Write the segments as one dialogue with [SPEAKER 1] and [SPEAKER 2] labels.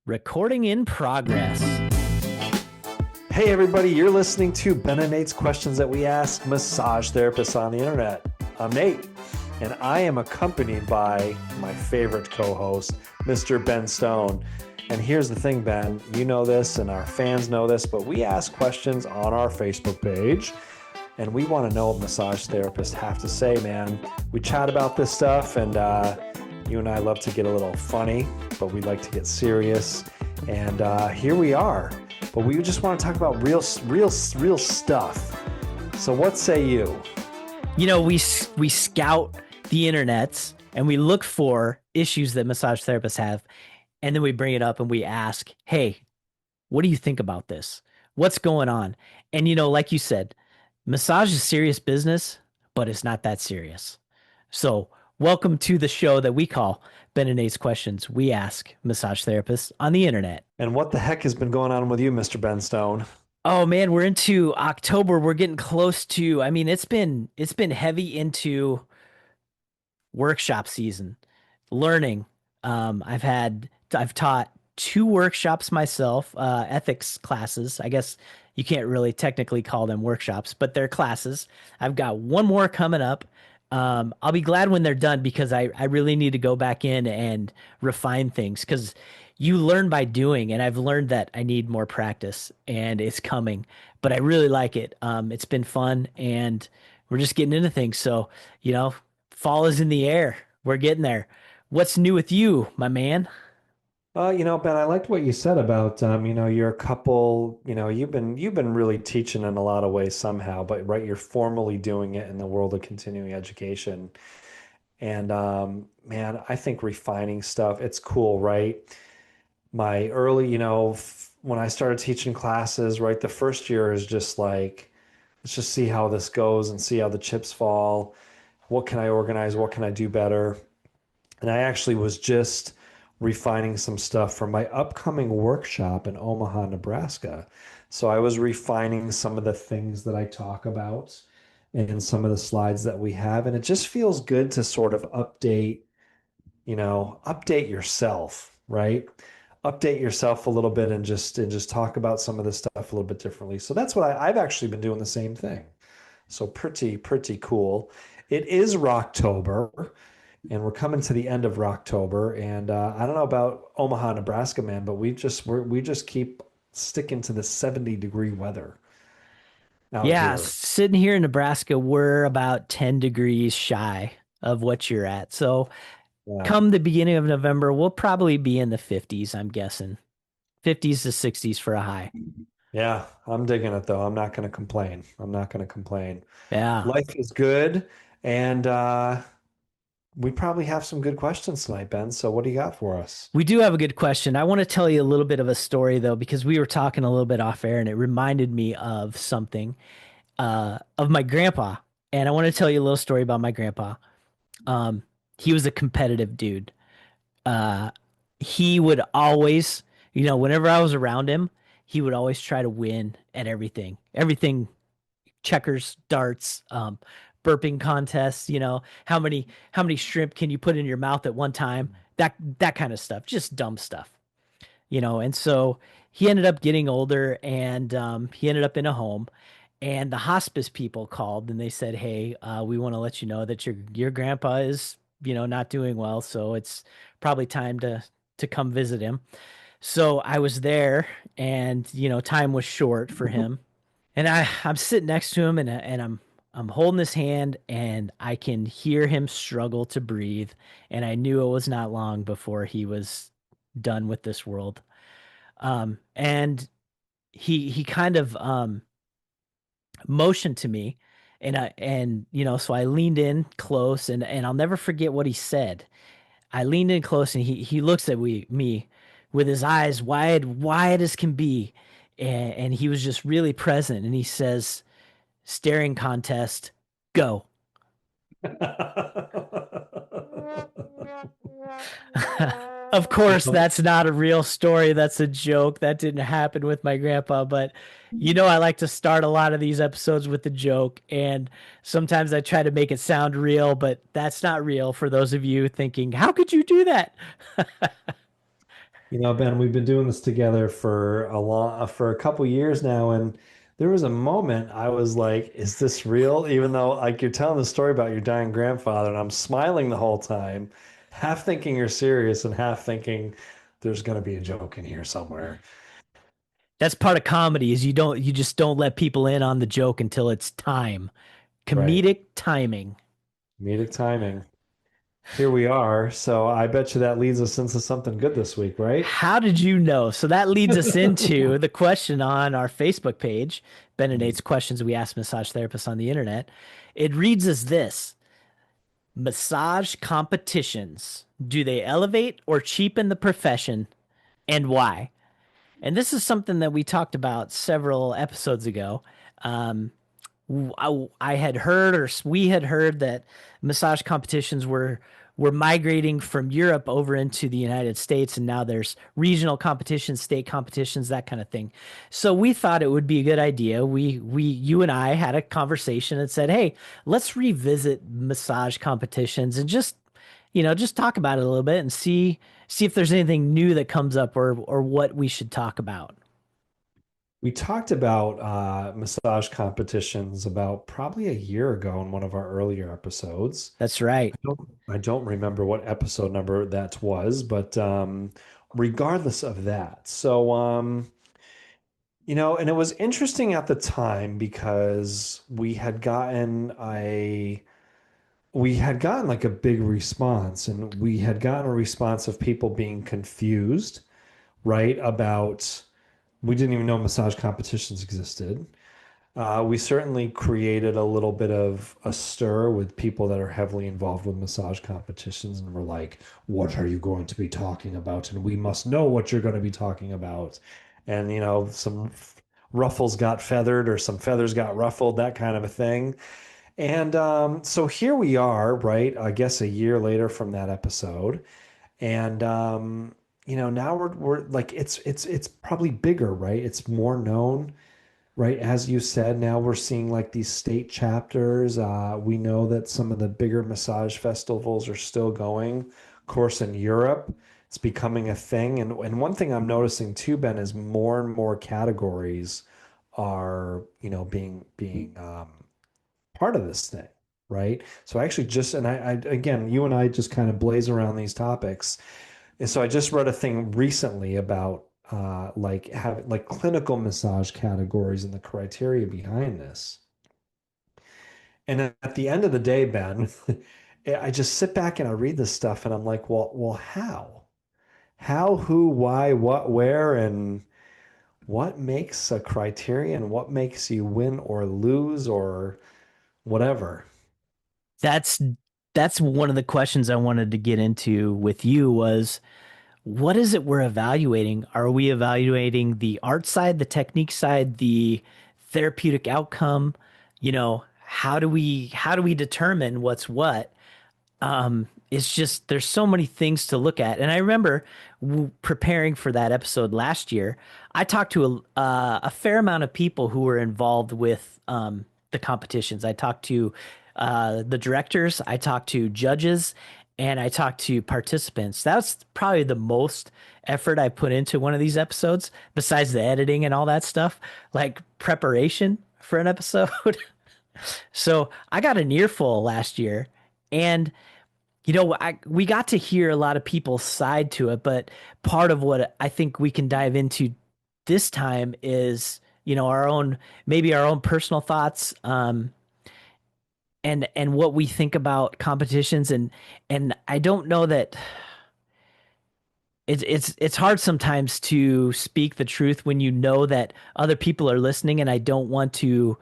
[SPEAKER 1] Recording in progress.
[SPEAKER 2] Hey everybody, you're listening to Ben and Nate's Questions That We Ask Massage Therapists on the Internet. I'm Nate, and I am accompanied by my favorite co-host, Mr. Ben Stone. And here's the thing, Ben, you know this and our fans know this, but we ask questions on our Facebook page, and we want to know what massage therapists have to say, man. We chat about this stuff, and you and I love to get a little funny, but we like to get serious. And here we are. But we just want to talk about real stuff. So what say you?
[SPEAKER 1] You know, we scout the internets and we look for issues that massage therapists have, and then we bring it up and we ask, "Hey, what do you think about this? What's going on?" And you know, like you said, massage is serious business, but it's not that serious. So, welcome to the show that we call Ben and Nate's Questions We Ask Massage Therapists on the Internet.
[SPEAKER 2] And what the heck has been going on with you, Mr. Ben Stone?
[SPEAKER 1] Oh man, we're into October. We're getting close to, I mean, it's been heavy into workshop season, learning. I've taught two workshops myself, ethics classes. I guess you can't really technically call them workshops, but they're classes. I've got one more coming up. I'll be glad when they're done because I really need to go back in and refine things because you learn by doing, and I've learned that I need more practice and it's coming, but I really like it. It's been fun and we're just getting into things. So, fall is in the air. We're getting there. What's new with you, my man?
[SPEAKER 2] Ben, I liked what you said about, you're a couple, you've been really teaching in a lot of ways somehow, but right, you're formally doing it in the world of continuing education. And man, I think refining stuff, it's cool, right? My early, when I started teaching classes, right, the first year is just like, let's just see how this goes and see how the chips fall. What can I organize? What can I do better? And I actually was just refining some stuff for my upcoming workshop in Omaha, Nebraska. So I was refining some of the things that I talk about and some of the slides that we have. And it just feels good to sort of update yourself, right? Update yourself a little bit and just talk about some of this stuff a little bit differently. So that's what I've actually been doing the same thing. So pretty cool. It is Rocktober, and we're coming to the end of Rocktober. And I don't know about Omaha, Nebraska, man, but we just keep sticking to the 70-degree weather out
[SPEAKER 1] Yeah,
[SPEAKER 2] here.
[SPEAKER 1] sitting here in Nebraska, we're about 10 degrees shy of what you're at. So
[SPEAKER 2] Yeah.
[SPEAKER 1] come the beginning of November, we'll probably be in the 50s, I'm guessing. 50s to 60s for a high.
[SPEAKER 2] Yeah, I'm digging it though. I'm not going to complain. I'm not going to complain.
[SPEAKER 1] Yeah.
[SPEAKER 2] Life is good, and we probably have some good questions tonight, Ben. So what do you got for us?
[SPEAKER 1] We do have a good question. I want to tell you a little bit of a story though, because we were talking a little bit off air and it reminded me of something of my grandpa. And I want to tell you a little story about my grandpa. Um, he was a competitive dude. Uh, he would always, whenever I was around him, he would always try to win at everything. Everything, checkers, darts, burping contests, how many shrimp can you put in your mouth at one time? That kind of stuff, just dumb stuff, And so he ended up getting older and he ended up in a home and the hospice people called and they said, "Hey, we want to let you know that your grandpa is, not doing well, so it's probably time to come visit him." So I was there and, time was short for him. And I'm sitting next to him and I'm holding his hand and I can hear him struggle to breathe. And I knew it was not long before he was done with this world. And he kind of motioned to me so I leaned in close and I'll never forget what he said. I leaned in close and he looks at me with his eyes wide as can be. And he was just really present. And he says, "Staring contest, go." Of course, that's not a real story. That's a joke. That didn't happen with my grandpa, but I like to start a lot of these episodes with a joke, and sometimes I try to make it sound real, but that's not real for those of you thinking, "How could you do that?"
[SPEAKER 2] Ben, we've been doing this together for a couple years now, and there was a moment I was like, "Is this real?" Even though, like, you're telling the story about your dying grandfather, and I'm smiling the whole time, half thinking you're serious and half thinking there's going to be a joke in here somewhere.
[SPEAKER 1] That's part of comedy is you just don't let people in on the joke until it's time.
[SPEAKER 2] Right.
[SPEAKER 1] Comedic timing.
[SPEAKER 2] Comedic timing. Here we are. So I bet you that leads us into something good this week, right?
[SPEAKER 1] How did you know? So that leads us into the question on our Facebook page, Ben and Nate's questions we ask massage therapists on the internet. It reads as this: massage competitions. Do they elevate or cheapen the profession and why? And this is something that we talked about several episodes ago. Um, I had heard, or we had heard, that massage competitions were migrating from Europe over into the United States, and now there's regional competitions, state competitions, that kind of thing. So we thought it would be a good idea. You and I had a conversation and said, "Hey, let's revisit massage competitions and just talk about it a little bit and see if there's anything new that comes up or what we should talk about."
[SPEAKER 2] We talked about massage competitions about probably a year ago in one of our earlier episodes.
[SPEAKER 1] That's right.
[SPEAKER 2] I don't remember what episode number that was, but regardless of that. And it was interesting at the time because we had gotten like a big response, and we had gotten a response of people being confused, right? About we didn't even know massage competitions existed. We certainly created a little bit of a stir with people that are heavily involved with massage competitions, and we're like, "What are you going to be talking about?" And we must know what you're going to be talking about. And some ruffles got feathered, or some feathers got ruffled, that kind of a thing. And so here we are, right? I guess a year later from that episode, and now we're like, it's probably bigger, right? It's more known, right? As you said, now we're seeing like these state chapters. We know that some of the bigger massage festivals are still going. Of course, in Europe, it's becoming a thing. And one thing I'm noticing too, Ben, is more and more categories are, being part of this thing, right? So I actually just, and I again, you and I just kind of blaze around these topics. And so I just read a thing recently about like having like clinical massage categories and the criteria behind this. And at the end of the day, Ben, I just sit back and I read this stuff and I'm like, well, how? How, who, why, what, where, and what makes a criterion? What makes you win or lose or whatever?
[SPEAKER 1] That's that's one of the questions I wanted to get into with you was what is it we're evaluating? Are we evaluating the art side, the technique side, the therapeutic outcome? How do we determine what's what? It's just there's so many things to look at. And I remember preparing for that episode last year, I talked to a fair amount of people who were involved with the competitions. I talked to the directors, I talked to judges, and I talked to participants. That's probably the most effort I put into one of these episodes, besides the editing and all that stuff, like preparation for an episode. So I got an earful last year, and we got to hear a lot of people's side to it, but part of what I think we can dive into this time is, maybe our own personal thoughts, and what we think about competitions, and I don't know that it's hard sometimes to speak the truth when you know that other people are listening, and I don't want to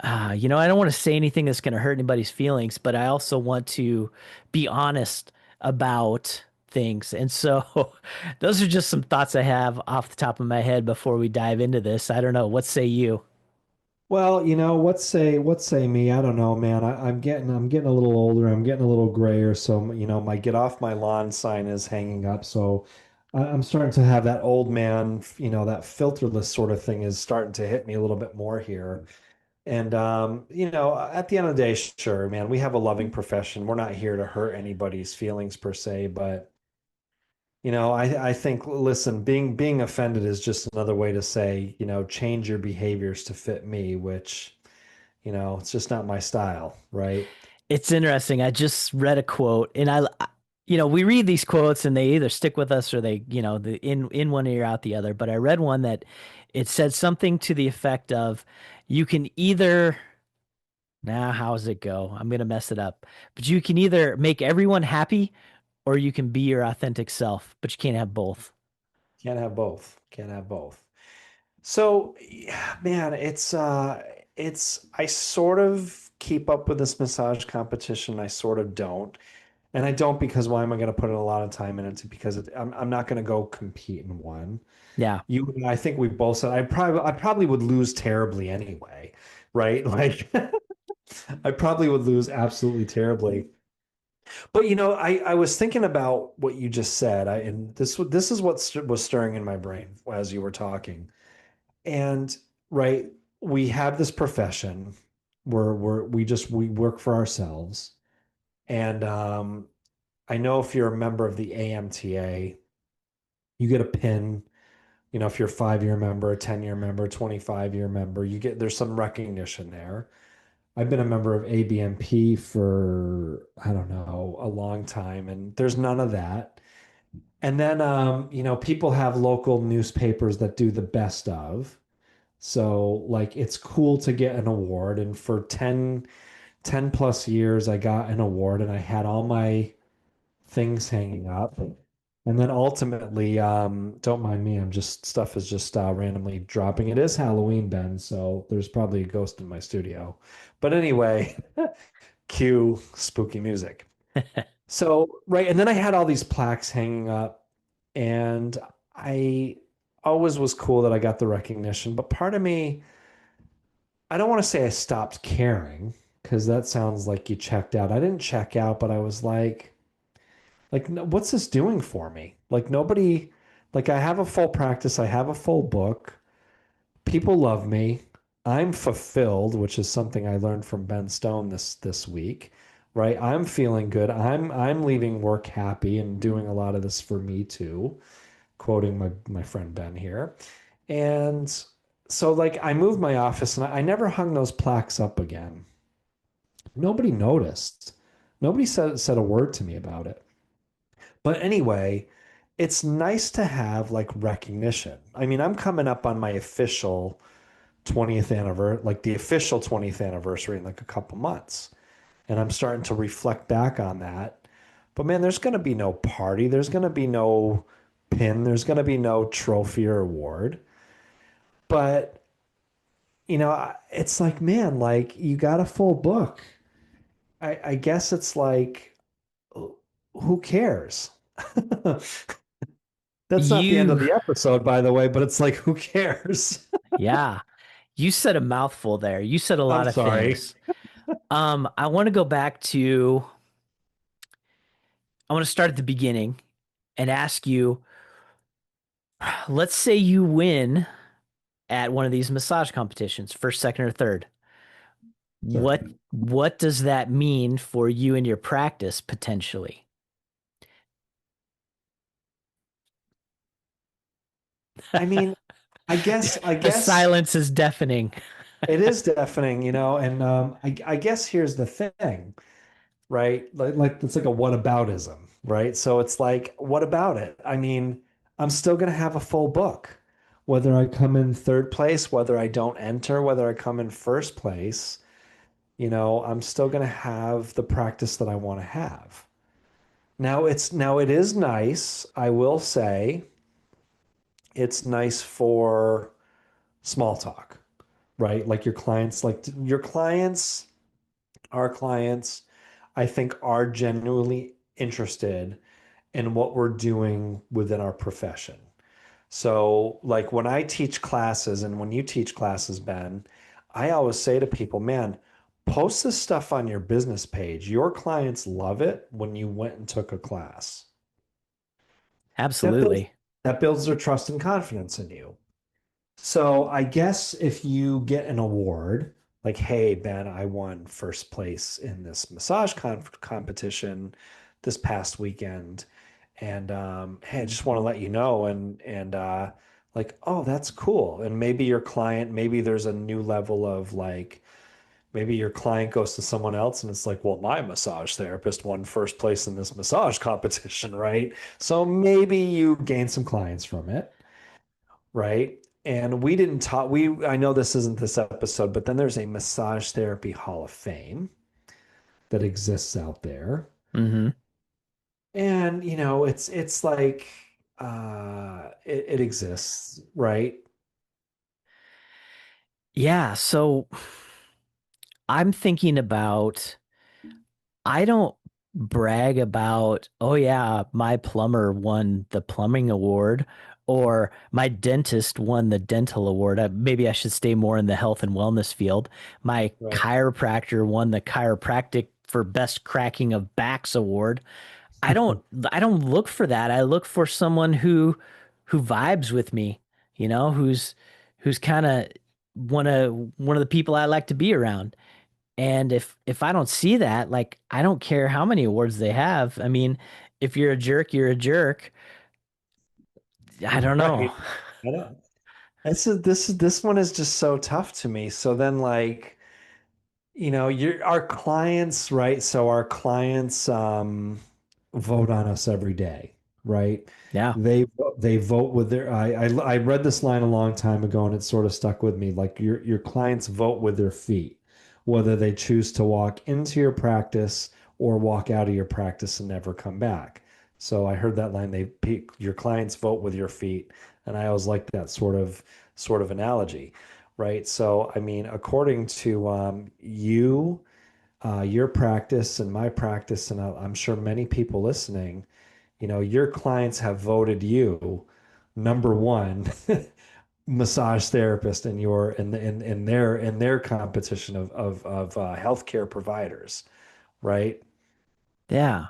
[SPEAKER 1] I don't want to say anything that's going to hurt anybody's feelings, but I also want to be honest about things. And so those are just some thoughts I have off the top of my head before we dive into this. I don't know. What say you?
[SPEAKER 2] Well, what say me? I don't know, man. I'm getting a little older. I'm getting a little grayer. So, my get off my lawn sign is hanging up. So I'm starting to have that old man, that filterless sort of thing is starting to hit me a little bit more here. And at the end of the day, sure, man, we have a loving profession. We're not here to hurt anybody's feelings per se, but I think, listen, being offended is just another way to say, change your behaviors to fit me, which, it's just not my style, right?
[SPEAKER 1] It's interesting. I just read a quote and we read these quotes and they either stick with us or they, in one ear out the other. But I read one that it said something to the effect of you can either, now how does it go? I'm gonna mess it up. But you can either make everyone happy or you can be your authentic self, but you can't have both.
[SPEAKER 2] Can't have both. Can't have both. So, yeah, man, I sort of keep up with this massage competition. I sort of don't. And I don't because why am I going to put in a lot of time in it? Because I'm not going to go compete in one.
[SPEAKER 1] Yeah.
[SPEAKER 2] I think we both said I probably would lose terribly anyway, right? Like I probably would lose absolutely terribly. But I was thinking about what you just said. And this is what was stirring in my brain as you were talking. And right, we have this profession where we work for ourselves. And I know if you're a member of the AMTA, you get a pin. If you're a 5-year member, a 10-year member, 25-year member, there's some recognition there. I've been a member of ABMP for, I don't know, a long time, and there's none of that. And then, people have local newspapers that do the best of. So, like, it's cool to get an award. And for 10 plus years, I got an award and I had all my things hanging up. And then ultimately, don't mind me, stuff is just randomly dropping. It is Halloween, Ben, so there's probably a ghost in my studio. But anyway, cue spooky music. So, right, and then I had all these plaques hanging up, and I always was cool that I got the recognition, but part of me, I don't want to say I stopped caring because that sounds like you checked out. I didn't check out, but I was like, what's this doing for me? Like nobody, like I have a full practice, I have a full book. People love me. I'm fulfilled, which is something I learned from Ben Stone this week, right? I'm feeling good. I'm leaving work happy and doing a lot of this for me too, quoting my friend Ben here. And so like I moved my office and I never hung those plaques up again. Nobody noticed. Nobody said a word to me about it. But anyway, it's nice to have like recognition. I mean, I'm coming up on my official 20th anniversary, like the official 20th anniversary in like a couple months. And I'm starting to reflect back on that. But man, there's going to be no party. There's going to be no pin. There's going to be no trophy or award. But, it's like, man, like you got a full book. I guess it's like, who cares? That's not the end of
[SPEAKER 1] You,
[SPEAKER 2] the episode, by the way, but it's like, who cares?
[SPEAKER 1] yeah, you said a mouthful there. You said a
[SPEAKER 2] I'm
[SPEAKER 1] lot of
[SPEAKER 2] sorry.
[SPEAKER 1] things. I want to go back to, I want to start at the beginning and ask you, let's say you win at one of these massage competitions, first, second, or third.
[SPEAKER 2] Sure.
[SPEAKER 1] What does that mean for you and your practice potentially?
[SPEAKER 2] I mean, I
[SPEAKER 1] The
[SPEAKER 2] guess
[SPEAKER 1] silence is deafening.
[SPEAKER 2] it is deafening, and I guess here's the thing, right? Like it's like a whataboutism, right? So it's like, what about it? I mean, I'm still gonna have a full book, whether I come in third place, whether I don't enter, whether I come in first place, I'm still gonna have the practice that I want to have. Now it is nice, I will say, it's nice for small talk, right? Like your clients, our clients, I think are genuinely interested in what we're doing within our profession. So, like when I teach classes and when you teach classes, Ben, I always say to people, man, post this stuff on your business page. Your clients love it when you went and took a class. That builds
[SPEAKER 1] Absolutely.
[SPEAKER 2] that builds their trust and confidence in you. So I guess if you get an award, like, hey, Ben, I won first place in this massage competition this past weekend, and hey, I just want to let you know, and like, oh, that's cool. And maybe your client, maybe there's a new level of like, maybe your client goes to someone else and it's like, well, my massage therapist won first place in this massage competition, right? So maybe you gain some clients from it, right? And we didn't talk, I know this isn't this episode, but then there's a massage therapy hall of fame that exists out there.
[SPEAKER 1] Hmm.
[SPEAKER 2] And it's like it exists, right?
[SPEAKER 1] Yeah. So I'm thinking about, I don't brag about, oh yeah, my plumber won the plumbing award or my dentist won the dental award. Maybe I should stay more in the health and wellness field. My
[SPEAKER 2] Right.
[SPEAKER 1] chiropractor won the chiropractic for best cracking of backs award. I don't I don't look for that. I look for someone who vibes with me, who's kind of one of the people I like to be around. And if I don't see that, like I don't care how many awards they have. I mean, if you're a jerk, you're a jerk. I don't know.
[SPEAKER 2] Right. I know. This one is just so tough to me. So then like, you're our clients, right? So our clients vote on us every day, right?
[SPEAKER 1] Yeah.
[SPEAKER 2] They vote with their I read this line a long time ago and it sort of stuck with me. Like your clients vote with their feet, whether they choose to walk into your practice or walk out of your practice and never come back. So I heard that line, your clients vote with your feet, and I always like that sort of analogy, right? So I mean, according to your practice and my practice, and I'm sure many people listening, your clients have voted you number one massage therapist in their competition of healthcare providers, right?
[SPEAKER 1] Yeah.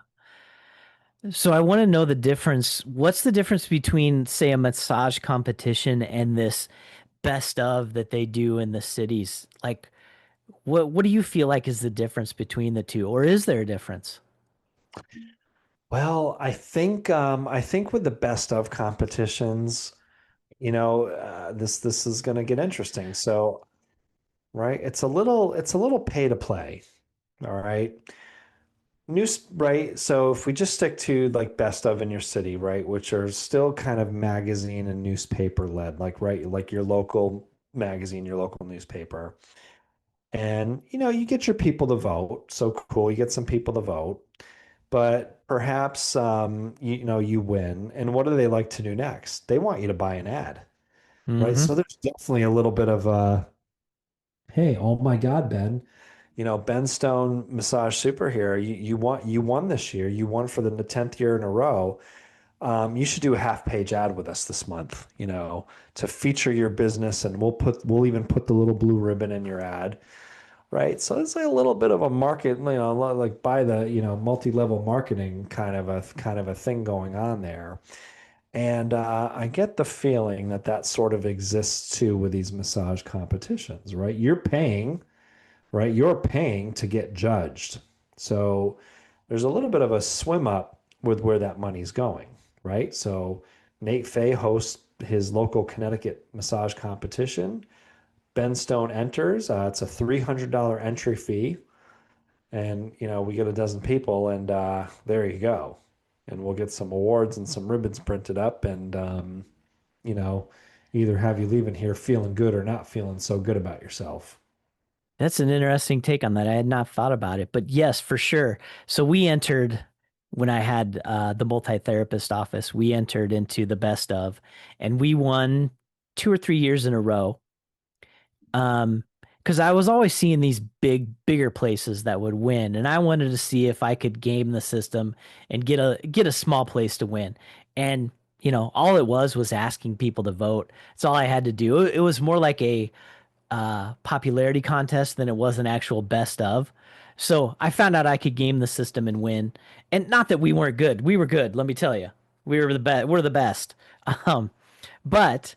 [SPEAKER 1] So I want to know the difference. What's the difference between, say, a massage competition and this best of that they do in the cities? Like, what do you feel like is the difference between the two, or is there a difference?
[SPEAKER 2] Well, I think with the best of competitions, this is going to get interesting. So, right, it's a little pay to play. All right. News, right? So if we just stick to like best of in your city, right, which are still kind of magazine and newspaper led, like right, like your local magazine, your local newspaper. And you get your people to vote. So cool, you get some people to vote. But perhaps you win. And what do they like to do next? They want you to buy an ad, right?
[SPEAKER 1] Hmm.
[SPEAKER 2] So there's definitely a little bit of hey, oh my God, Ben. Ben Stone, massage superhero. You won this year. You won for the 10th year in a row. You should do a half page ad with us this month, to feature your business, and we'll even put the little blue ribbon in your ad, right? So it's like a little bit of a market, like by the, multi-level marketing kind of a thing going on there. And I get the feeling that that sort of exists too with these massage competitions, right? You're paying to get judged. So there's a little bit of a swim up with where that money's going, right? So Nate Fay hosts his local Connecticut massage competition. Ben Stone enters. It's a $300 entry fee, and we get a dozen people, and there you go. And we'll get some awards and some ribbons printed up, and you know, either have you leaving here feeling good or not feeling so good about yourself.
[SPEAKER 1] That's an interesting take on that. I had not thought about it, but yes, for sure. So we entered when I had the multi-therapist office, we entered into the best of, and we won 2 or 3 years in a row. Um, because I was always seeing these bigger places that would win, and I wanted to see if I could game the system and get a small place to win. And all it was asking people to vote. That's all I had to do. It was more like a popularity contest than it was an actual best of. So I found out I could game the system and win. And not that we weren't good. We were good, let me tell you. We were the best. We're the best. Um, but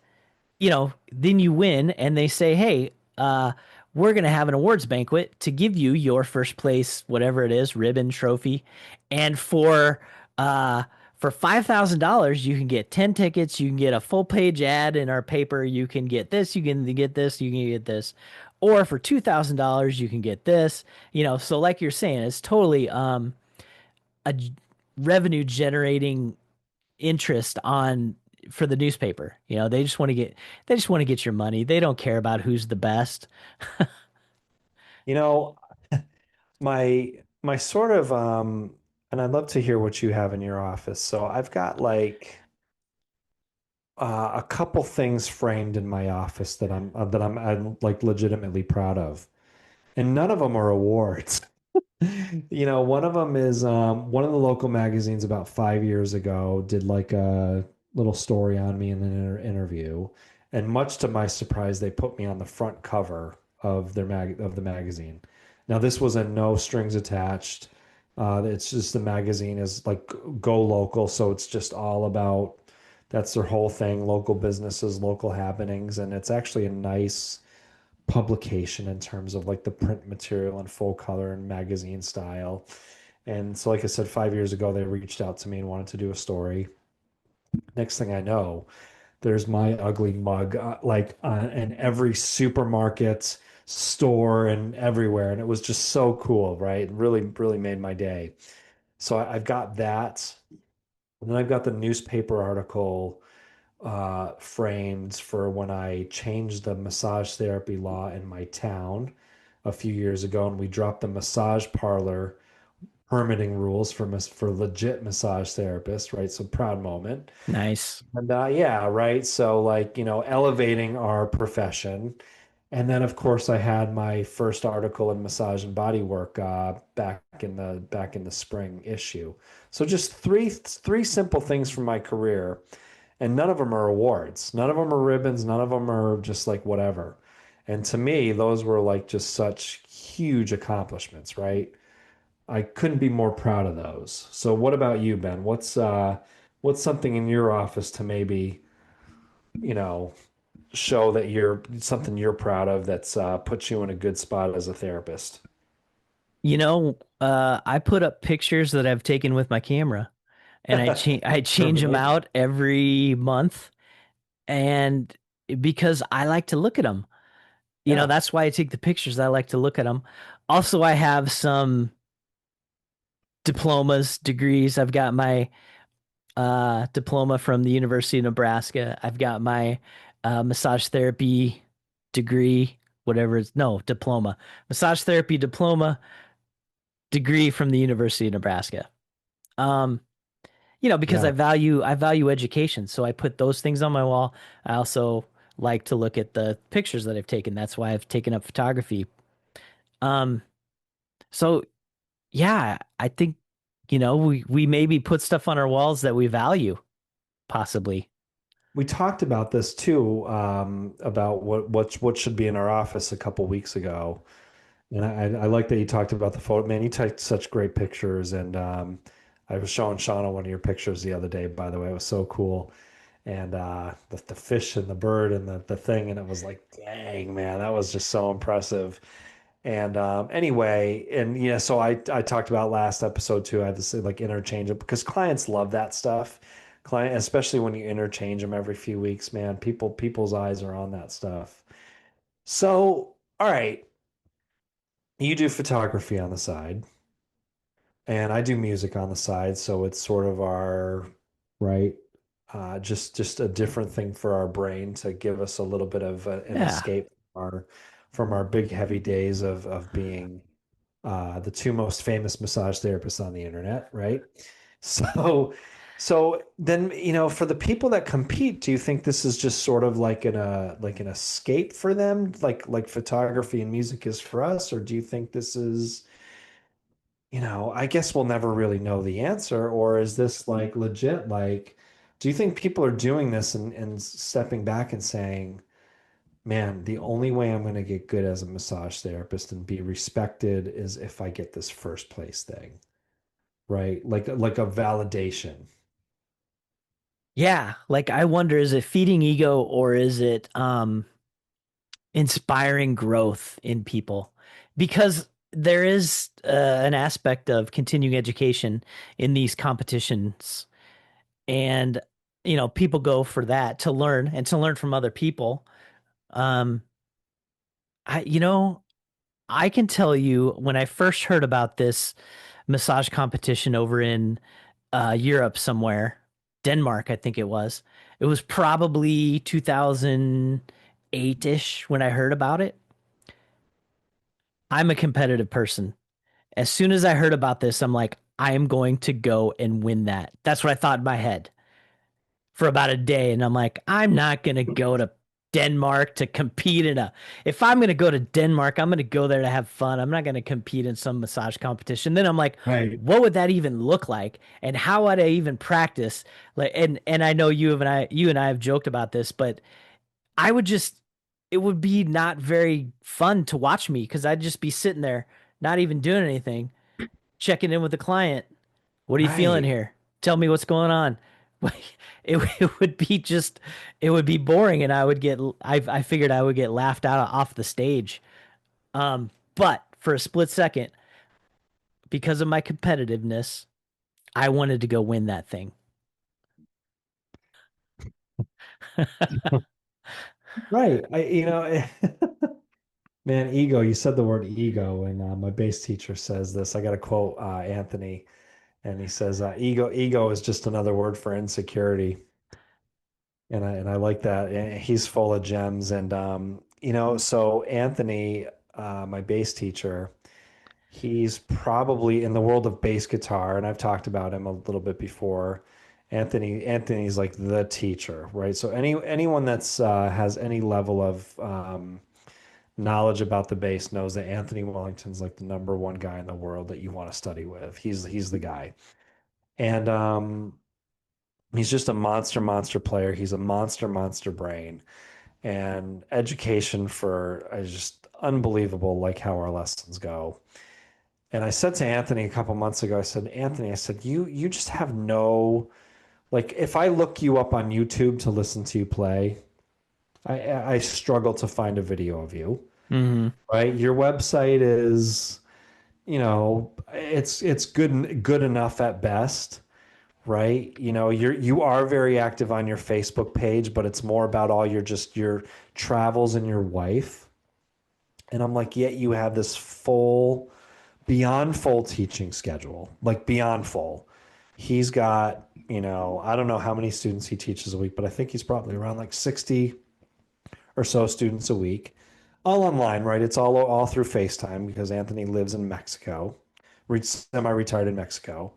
[SPEAKER 1] then you win and they say, "Hey, we're going to have an awards banquet to give you your first place, whatever it is, ribbon, trophy, and uh For $5,000, you can get 10 tickets, you can get a full page ad in our paper, you can get this, you can get this, you can get this. Or for $2,000, you can get this. So like you're saying, it's totally a revenue generating interest on for the newspaper. They just want to get your money. They don't care about who's the best.
[SPEAKER 2] You know, my sort of and I'd love to hear what you have in your office. So I've got like a couple things framed in my office I'm like legitimately proud of. And none of them are awards. One of them is one of the local magazines about 5 years ago did like a little story on me in an interview, and much to my surprise, they put me on the front cover of the magazine. Now this was a no strings attached. It's just the magazine is like go local, so it's just all about that's their whole thing, local businesses, local happenings, and it's actually a nice publication in terms of like the print material and full color and magazine style. And so, like I said, 5 years ago, they reached out to me and wanted to do a story. Next thing I know, there's my ugly mug in every supermarket, store, and everywhere. And it was just so cool, right? It really, really made my day. So I've got that. And then I've got the newspaper article framed for when I changed the massage therapy law in my town a few years ago, and we dropped the massage parlor permitting rules for legit massage therapists, right? So proud moment.
[SPEAKER 1] Nice.
[SPEAKER 2] And yeah, right. So like, elevating our profession. And then of course I had my first article in Massage and Body Work back in the spring issue. So just three simple things from my career, and none of them are awards. None of them are ribbons. None of them are just like whatever. And to me, those were like just such huge accomplishments, right? I couldn't be more proud of those. So what about you, Ben? What's something in your office to maybe, you know, show that you're something you're proud of that's puts you in a good spot as a therapist?
[SPEAKER 1] I put up pictures that I've taken with my camera, and I
[SPEAKER 2] They're
[SPEAKER 1] change them
[SPEAKER 2] amazing.
[SPEAKER 1] out every month, and because I like to look at them.
[SPEAKER 2] Yeah.
[SPEAKER 1] That's why I take the pictures. I like to look at them. Also, I have some diplomas, degrees. I've got my diploma from the University of Nebraska. I've got my massage therapy degree, whatever it's no, diploma. Massage therapy diploma degree from the University of Nebraska. Um, because
[SPEAKER 2] Yeah.
[SPEAKER 1] I value education, so I put those things on my wall. I also like to look at the pictures that I've taken. That's why I've taken up photography. Um, so yeah, I think we maybe put stuff on our walls that we value, possibly.
[SPEAKER 2] We talked about this too, about what should be in our office a couple weeks ago. And I like that you talked about the photo. Man, you took such great pictures. And I was showing Shauna one of your pictures the other day, by the way. It was so cool. And the fish and the bird and the thing. And it was like, dang, man, that was just so impressive. And anyway, and yeah, so I talked about last episode too. I had to say like interchange it because clients love that stuff. Client, especially when you interchange them every few weeks, man, people's eyes are on that stuff. So, all right, you do photography on the side, and I do music on the side, so it's sort of our right, just a different thing for our brain to give us a little bit of an
[SPEAKER 1] Yeah.
[SPEAKER 2] escape from our big heavy days of being the two most famous massage therapists on the internet, right? So, so then, for the people that compete, do you think this is just sort of like an escape for them, like photography and music is for us, or do you think this is, I guess we'll never really know the answer, or is this like legit? Like, do you think people are doing this and stepping back and saying, man, the only way I'm going to get good as a massage therapist and be respected is if I get this first place thing, right? Like a validation.
[SPEAKER 1] Yeah, like I wonder, is it feeding ego or is it inspiring growth in people? Because there is an aspect of continuing education in these competitions. And, people go for that to learn and to learn from other people. Um, I, you know, I can tell you when I first heard about this massage competition over in Europe somewhere, Denmark, I think it was. It was probably 2008-ish when I heard about it. I'm a competitive person. As soon as I heard about this, I'm like, I am going to go and win that. That's what I thought in my head for about a day. And I'm like, I'm not going to go to Denmark to compete in a. If I'm going to go to Denmark, I'm going to go there to have fun. I'm not going to compete in some massage competition. Then I'm like,
[SPEAKER 2] Right.
[SPEAKER 1] what would that even look like? And how would I even practice? Like, and I know you and I have joked about this, but I would just, it would be not very fun to watch me because I'd just be sitting there, not even doing anything, checking in with the client. What are you feeling
[SPEAKER 2] Right.
[SPEAKER 1] here? Tell me what's going on. It would be just, it would be boring, and I figured I would get laughed out off the stage. But for a split second, because of my competitiveness, I wanted to go win that thing.
[SPEAKER 2] Right. Man, ego, you said the word ego, and my bass teacher says this. I got to quote Anthony, and he says, ego is just another word for insecurity. And I like that. And he's full of gems. And so Anthony, my bass teacher, he's probably in the world of bass guitar, and I've talked about him a little bit before. Anthony's like the teacher, right? So anyone that's has any level of knowledge about the bass knows that Anthony Wellington's like the number one guy in the world that you want to study with. He's the guy. And he's just a monster player. He's a monster brain. And education for is just unbelievable, like how our lessons go. And I said to Anthony a couple months ago, I said, Anthony, I said, you just have no, like, if I look you up on YouTube to listen to you play, I struggle to find a video of you,
[SPEAKER 1] Hmm.
[SPEAKER 2] right? Your website is, it's good enough at best, right? You are very active on your Facebook page, but it's more about all your travels and your wife. And I'm like, yet you have this beyond full teaching schedule, like beyond full. He's got, I don't know how many students he teaches a week, but I think he's probably around like 60 or so students a week, all online, right? It's all through FaceTime because Anthony lives in Mexico, semi-retired in Mexico.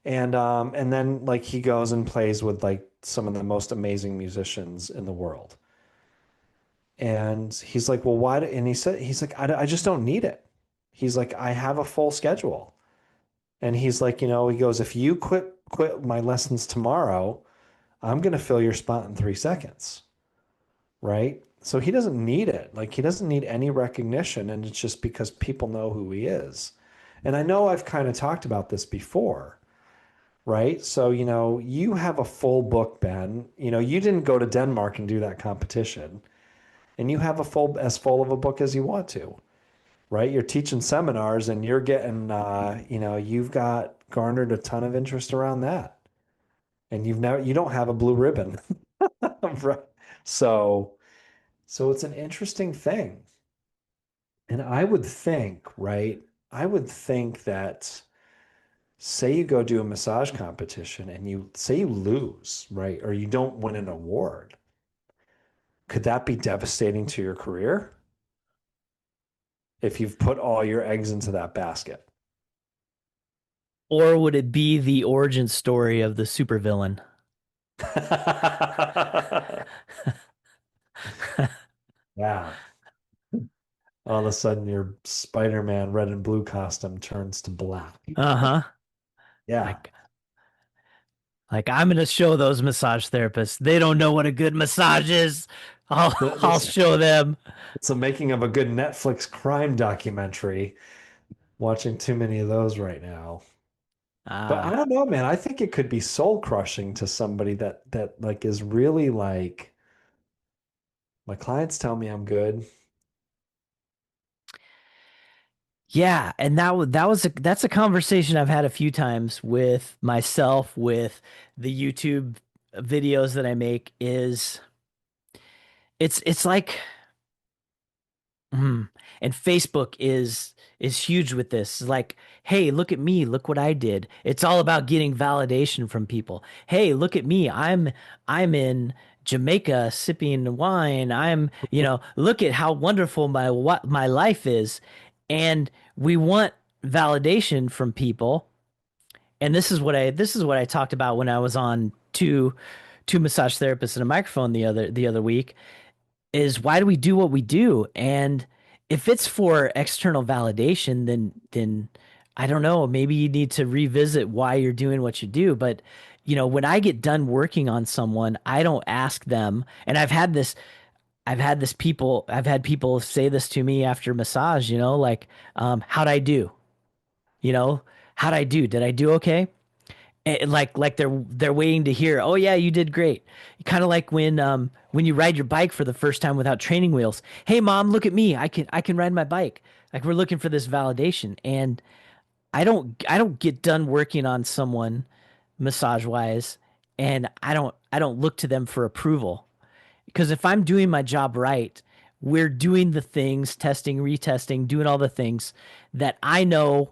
[SPEAKER 2] And then like he goes and plays with like some of the most amazing musicians in the world. And he's like, well, why? And he's like, I just don't need it. He's like, I have a full schedule. And he's like, he goes, if you quit my lessons tomorrow, I'm going to fill your spot in 3 seconds. Right. So he doesn't need it. Like he doesn't need any recognition. And it's just because people know who he is. And I know I've kind of talked about this before. Right. So, you have a full book, Ben. You didn't go to Denmark and do that competition. And you have as full of a book as you want to, right? You're teaching seminars and you're getting, you've got garnered a ton of interest around that. And you don't have a blue ribbon. Right. So, so it's an interesting thing. And I would think, right? I would think that say you go do a massage competition and you say you lose, right? Or you don't win an award. Could that be devastating to your career if you've put all your eggs into that basket?
[SPEAKER 1] Or would it be the origin story of the supervillain?
[SPEAKER 2] Yeah. All of a sudden, your Spider-Man red and blue costume turns to black.
[SPEAKER 1] Uh-huh.
[SPEAKER 2] Yeah.
[SPEAKER 1] Like I'm gonna show those massage therapists. They don't know what a good massage is. I'll I'll
[SPEAKER 2] This,
[SPEAKER 1] show them.
[SPEAKER 2] it's the making of a good Netflix crime documentary. Watching too many of those right now. But I
[SPEAKER 1] Ah.
[SPEAKER 2] don't know, man. I think it could be soul crushing to somebody that like is really like, my clients tell me I'm good.
[SPEAKER 1] Yeah, and that's a conversation I've had a few times with myself, with the YouTube videos that I make. Is it's like Hmm. And Facebook is huge with this. It's like, hey, look at me, look what I did. It's all about getting validation from people. Hey, look at me. I'm in Jamaica sipping wine. Look at how wonderful what my life is. And we want validation from people. And this is what I talked about when I was on two massage therapists and a microphone the other week is why do we do what we do? And if it's for external validation, then I don't know, maybe you need to revisit why you're doing what you do. But when I get done working on someone, I don't ask them, and I've had people say this to me after massage, like, how'd I do? You know, how'd I do? Did I do okay? And like they're waiting to hear, oh yeah, you did great. Kind of like when you ride your bike for the first time without training wheels. Hey mom, look at me. I can ride my bike. Like we're looking for this validation. And I don't get done working on someone massage wise and I don't look to them for approval. Because if I'm doing my job right, we're doing the things, testing, retesting, doing all the things that I know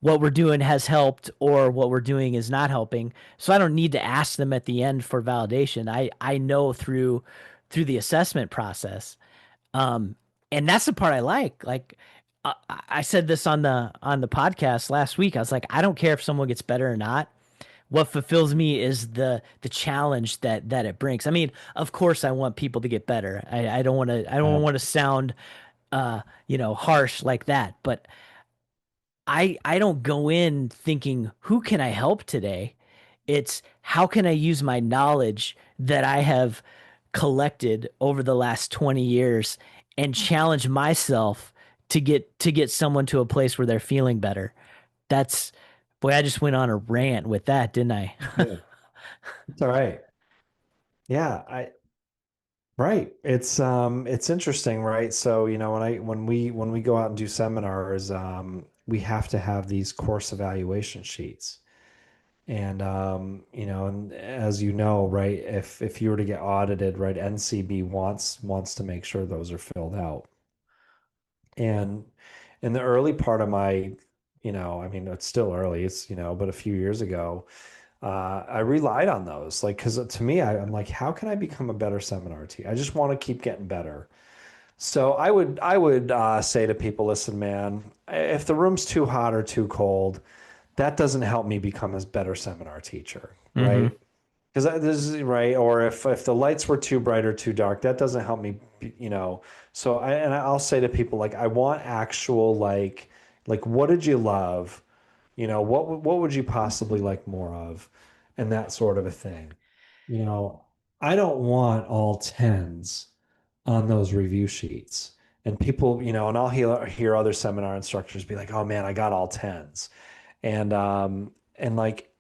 [SPEAKER 1] what we're doing has helped or what we're doing is not helping. So I don't need to ask them at the end for validation. I know through the assessment process. Um, and that's the part I like. Like I said this on the podcast last week. I was like, I don't care if someone gets better or not. What fulfills me is the challenge that it brings. I mean, of course, I want people to get better. I don't
[SPEAKER 2] Yeah.
[SPEAKER 1] want to sound harsh like that, but I don't go in thinking, who can I help today? It's how can I use my knowledge that I have collected over the last 20 years and challenge myself to get someone to a place where they're feeling better. That's boy, I just went on a rant with that, didn't I?
[SPEAKER 2] Good. It's all right. Yeah, right. It's interesting, right? So, when we go out and do seminars, we have to have these course evaluation sheets. And and as you know, right, if you were to get audited, right, NCB wants to make sure those are filled out. And in the early part of my, I mean, it's still early, but a few years ago, I relied on those, like, because to me, I'm like, how can I become a better seminar teacher? I just want to keep getting better. So I would say to people, listen, man, if the room's too hot or too cold, that doesn't help me become a better seminar teacher,
[SPEAKER 1] Hmm.
[SPEAKER 2] right? Because this is right, or if the lights were too bright or too dark, that doesn't help me, So I'll say to people like, I want actual like what did you love? What would you possibly like more of, and that sort of a thing. You know, I don't want all tens on those review sheets. And people, and I'll hear other seminar instructors be like, "Oh man, I got all tens," and like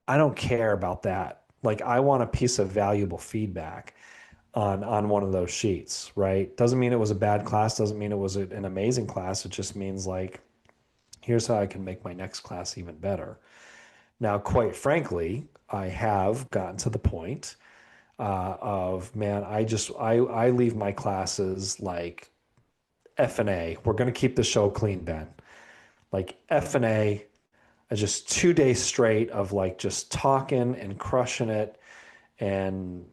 [SPEAKER 2] I don't care about that. Like I want a piece of valuable feedback on one of those sheets, right? Doesn't mean it was a bad class, doesn't mean it was an amazing class. It just means like here's how I can make my next class even better. Now, quite frankly, I have gotten to the point of man, I leave my classes like F and A. We're gonna keep the show clean, Ben. Like F and A, just 2 days straight of like just talking and crushing it and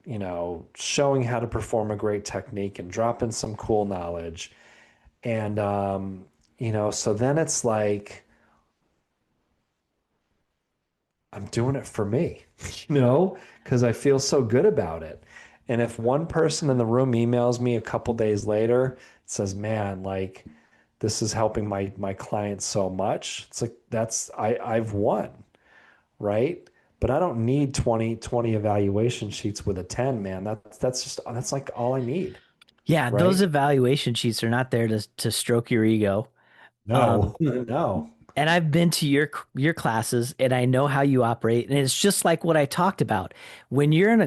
[SPEAKER 2] showing how to perform a great technique and dropping some cool knowledge and so then it's like I'm doing it for me, because I feel so good about it. And if one person in the room emails me a couple days later, says, "Man, like this is helping my clients so much," it's like I've won, right? But I don't need 20 evaluation sheets with a 10, man. That's like all I need,
[SPEAKER 1] Yeah, those
[SPEAKER 2] right?
[SPEAKER 1] evaluation sheets are not there to stroke your ego.
[SPEAKER 2] No,
[SPEAKER 1] Um,
[SPEAKER 2] no.
[SPEAKER 1] and I've been to your classes and I know how you operate and it's just like what I talked about. When you're in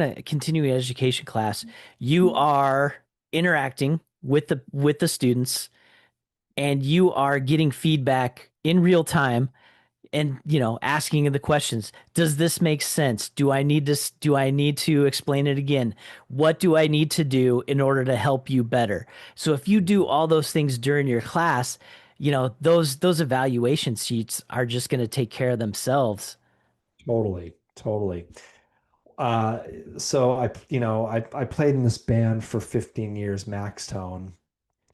[SPEAKER 1] a continuing education class, you are interacting with the students and you are getting feedback in real time and asking the questions. Does this make sense? Do I need to explain it again? What do I need to do in order to help you better? So if you do all those things during your class, those evaluation sheets are just going to take care of themselves.
[SPEAKER 2] Totally, totally. Uh, so I played in this band for 15 years, Max Tone,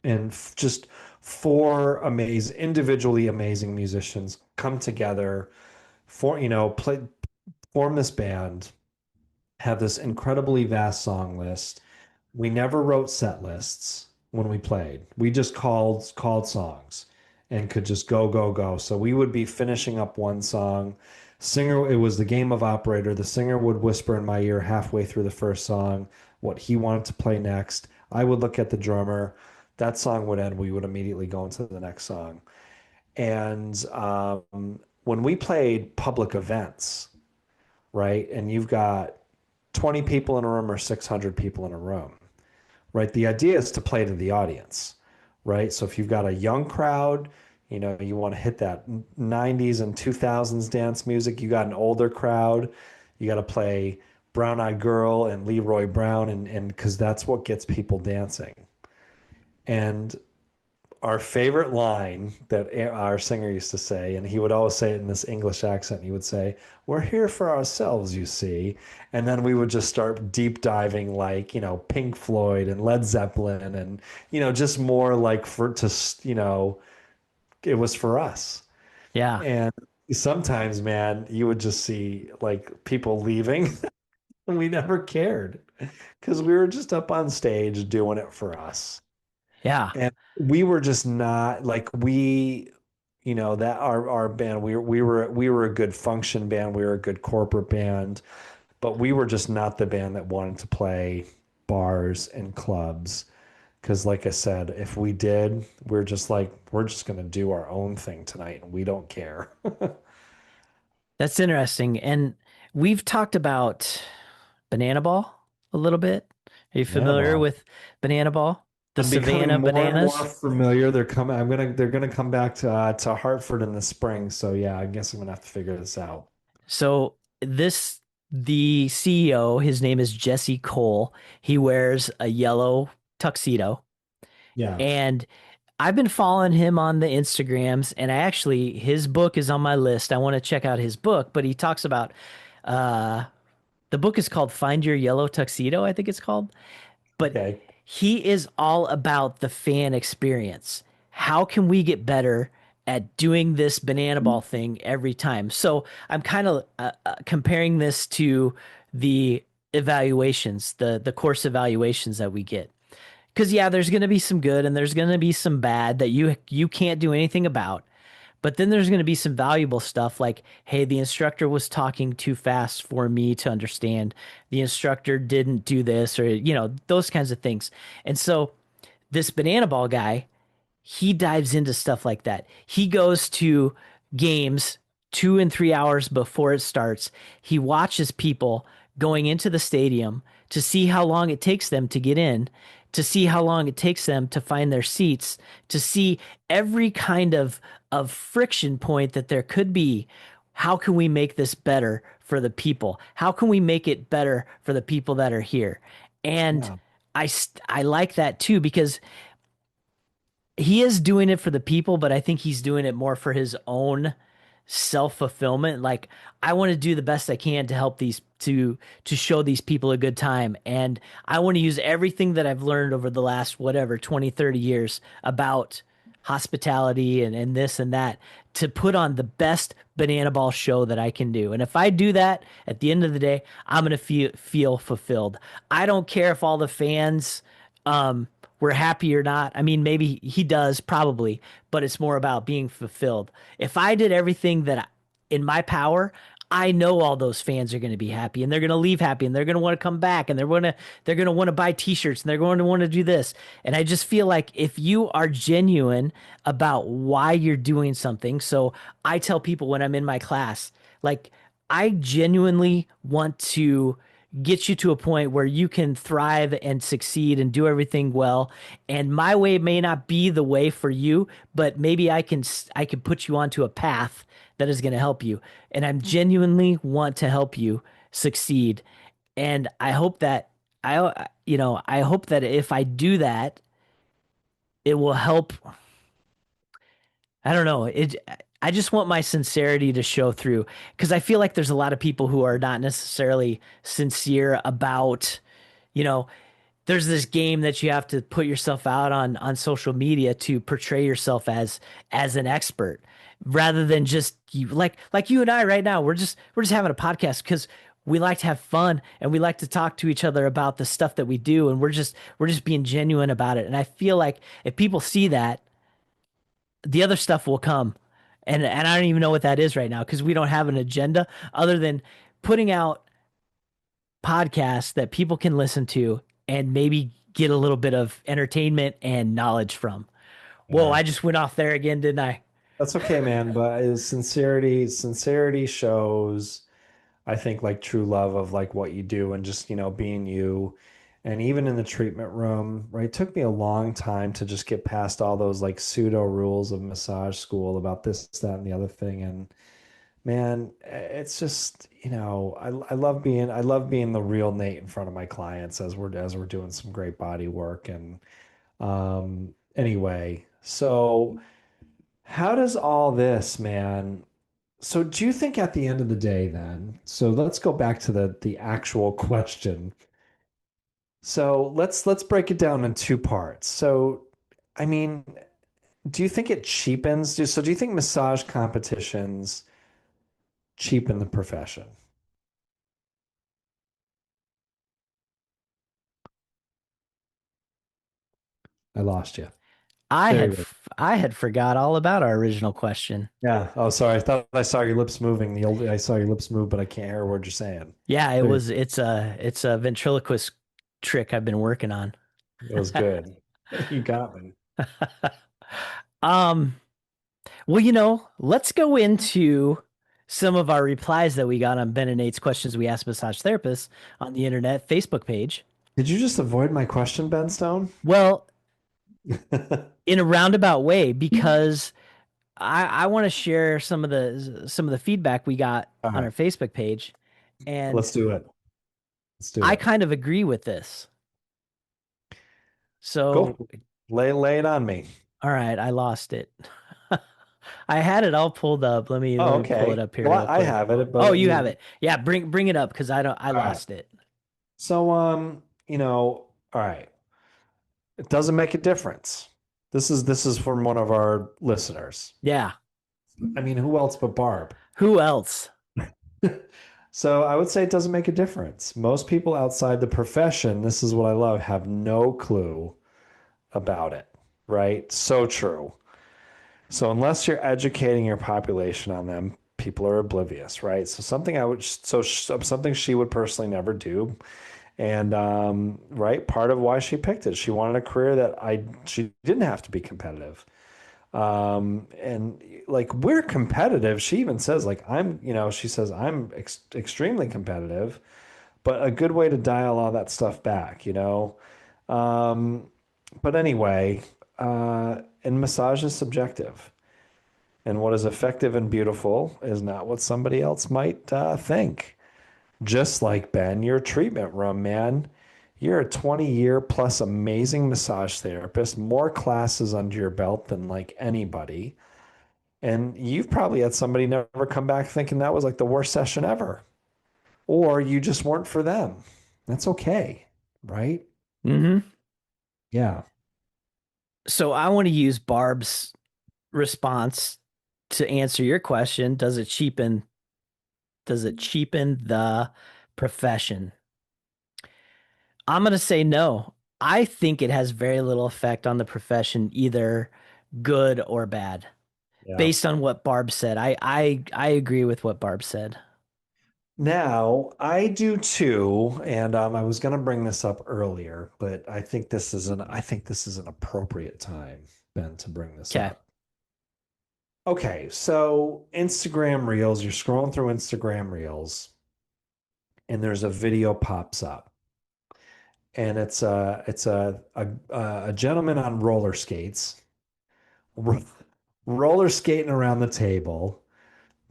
[SPEAKER 2] and just four amazing, individually amazing musicians come together for, form this band, have this incredibly vast song list. We never wrote set lists when we played. We just called songs and could just go, go, go. So we would be finishing up one song. Singer, it was the game of operator. The singer would whisper in my ear halfway through the first song what he wanted to play next. I would look at the drummer. That song would end. We would immediately go into the next song. And when we played public events, right, and you've got 20 people in a room or 600 people in a room, right? The idea is to play to the audience, right? So if you've got a young crowd, you want to hit that 90s and 2000s dance music. You got an older crowd, you got to play Brown Eyed Girl and Leroy Brown, and because that's what gets people dancing. And our favorite line that our singer used to say, and he would always say it in this English accent. He would say, "We're here for ourselves, you see." And then we would just start deep diving, like, Pink Floyd and Led Zeppelin, and, just more like it was for us.
[SPEAKER 1] Yeah.
[SPEAKER 2] And sometimes, man, you would just see like people leaving, and we never cared because we were just up on stage doing it for us.
[SPEAKER 1] Yeah.
[SPEAKER 2] And we were just not like that our band, we were a good function band, we were a good corporate band, but we were just not the band that wanted to play bars and clubs. Because like I said, if we did, we're just like, we're just gonna do our own thing tonight and we don't care.
[SPEAKER 1] That's interesting. And we've talked about Banana Ball a little bit. Are you
[SPEAKER 2] Banana
[SPEAKER 1] familiar
[SPEAKER 2] ball.
[SPEAKER 1] with Banana Ball? The
[SPEAKER 2] I'm becoming
[SPEAKER 1] Savannah
[SPEAKER 2] more and more
[SPEAKER 1] Bananas?
[SPEAKER 2] familiar. They're gonna come back to Hartford in the spring. So yeah, I guess I'm gonna have to figure this out.
[SPEAKER 1] So the CEO, his name is Jesse Cole. He wears a yellow tuxedo,
[SPEAKER 2] Yeah.
[SPEAKER 1] and I've been following him on the Instagrams, and his book is on my list. I want to check out his book, but he talks about uh the book is called Find Your Yellow Tuxedo, I think it's called. But
[SPEAKER 2] Okay.
[SPEAKER 1] he is all about the fan experience. How can we get better at doing this banana ball thing every time? So I'm kind of comparing this to the evaluations, the course evaluations that we get. Because yeah, there's going to be some good and there's going to be some bad that you can't do anything about. But then there's going to be some valuable stuff like, hey, the instructor was talking too fast for me to understand. The instructor didn't do this, or, those kinds of things. And so this banana ball guy, he dives into stuff like that. He goes to games 2 and 3 hours before it starts. He watches people going into the stadium to see how long it takes them to get in, to see how long it takes them to find their seats, to see every kind of friction point that there could be. How can we make this better for the people? How can we make it better for the people that are here? And
[SPEAKER 2] Yeah.
[SPEAKER 1] I like that too because he is doing it for the people, but I think he's doing it more for his own self-fulfillment. Like, I want to do the best I can to help these to show these people a good time. And I want to use everything that I've learned over the last whatever 20, 30 years about hospitality and this and that to put on the best banana ball show that I can do. And if I do that at the end of the day, I'm gonna feel fulfilled. I don't care if all the fans um we're happy or not. I mean, maybe he does, probably, but it's more about being fulfilled. If I did everything in my power, I know all those fans are going to be happy and they're going to leave happy and they're going to want to come back and they're going to want to buy t-shirts and they're going to want to do this. And I just feel like if you are genuine about why you're doing something, so I tell people when I'm in my class, like I genuinely want to get you to a point where you can thrive and succeed and do everything well. And my way may not be the way for you, but maybe I can put you onto a path that is going to help you. And I genuinely want to help you succeed. And I hope that I hope that if I do that, it will help. I don't know. I just want my sincerity to show through because I feel like there's a lot of people who are not necessarily sincere about, you know, there's this game that you have to put yourself out on social media to portray yourself as an expert rather than just you like you and I right now. We're just having a podcast because we like to have fun and we like to talk to each other about the stuff that we do and we're just being genuine about it. And I feel like if people see that, the other stuff will come. And I don't even know what that is right now because we don't have an agenda other than putting out podcasts that people can listen to and maybe get a little bit of entertainment and knowledge from. Whoa,
[SPEAKER 2] Yeah.
[SPEAKER 1] I just went off there again, didn't I?
[SPEAKER 2] That's okay, man. But sincerity shows, I think, like true love of like what you do and just, being you. And even in the treatment room, right, it took me a long time to just get past all those like pseudo rules of massage school about this, that, and the other thing. And man, it's just, I love being the real Nate in front of my clients as we're doing some great body work. And anyway, so how does all this, man? So do you think at the end of the day then, so let's go back to the actual question. So let's break it down in two parts. So I mean, do you think it cheapens? Do you think massage competitions cheapen the profession? I lost you. There you go.
[SPEAKER 1] I had forgot all about our original question.
[SPEAKER 2] Yeah. Oh, sorry. I thought I saw your lips moving. I saw your lips move, but I can't hear a word you're saying.
[SPEAKER 1] Yeah, it
[SPEAKER 2] There,
[SPEAKER 1] was it's a ventriloquist trick I've been working on.
[SPEAKER 2] it was good. You got me.
[SPEAKER 1] Um, well, let's go into some of our replies that we got on Ben and Nate's questions we asked massage therapists on the internet Facebook page.
[SPEAKER 2] Did you just avoid my question, Ben Stone?
[SPEAKER 1] Well, in a roundabout way, because I want to share some of the feedback we got
[SPEAKER 2] All
[SPEAKER 1] on
[SPEAKER 2] right,
[SPEAKER 1] our Facebook page, and
[SPEAKER 2] let's do it. Let's do
[SPEAKER 1] I
[SPEAKER 2] it.
[SPEAKER 1] kind of agree with this.
[SPEAKER 2] Go
[SPEAKER 1] So,
[SPEAKER 2] lay it on me.
[SPEAKER 1] all right, I lost it. I had it all pulled up. Let me
[SPEAKER 2] Oh,
[SPEAKER 1] let me pull it
[SPEAKER 2] okay.
[SPEAKER 1] up here
[SPEAKER 2] Well,
[SPEAKER 1] real
[SPEAKER 2] I
[SPEAKER 1] quick.
[SPEAKER 2] have it,
[SPEAKER 1] Oh,
[SPEAKER 2] but
[SPEAKER 1] you have
[SPEAKER 2] you.
[SPEAKER 1] it. Yeah, bring it up because I
[SPEAKER 2] All right.
[SPEAKER 1] lost it.
[SPEAKER 2] So, all right. It doesn't make a difference. This is from one of our listeners.
[SPEAKER 1] Yeah.
[SPEAKER 2] I mean, who else but Barb?
[SPEAKER 1] Who else?
[SPEAKER 2] So I would say it doesn't make a difference. Most people outside the profession, this is what I love, have no clue about it, right? So true. So unless you're educating your population on them, people are oblivious, right? Something she would personally never do. And right, part of why she picked it, she wanted a career that she didn't have to be competitive. And like we're competitive. She even says like she says I'm extremely competitive, but a good way to dial all that stuff back. Um, but anyway, and massage is subjective. And what is effective and beautiful is not what somebody else might think. Just like Ben, your treatment room, man. You're a 20-year plus amazing massage therapist, more classes under your belt than like anybody. And you've probably had somebody never come back thinking that was like the worst session ever, or you just weren't for them. That's okay, right?
[SPEAKER 1] Hmm.
[SPEAKER 2] Yeah.
[SPEAKER 1] So I want to use Barb's response to answer your question. Does it cheapen the profession? I'm going to say no. I think it has very little effect on the profession, either good or bad,
[SPEAKER 2] Yeah.
[SPEAKER 1] based on what Barb said. I agree with what Barb said.
[SPEAKER 2] Now, I do too, and I was going to bring this up earlier, but I think this is an appropriate time, Ben, to bring this
[SPEAKER 1] Okay.
[SPEAKER 2] up. Okay, so Instagram Reels, you're scrolling through Instagram Reels, and there's a video pops up, and it's a gentleman on roller skates, ro- roller skating around the table,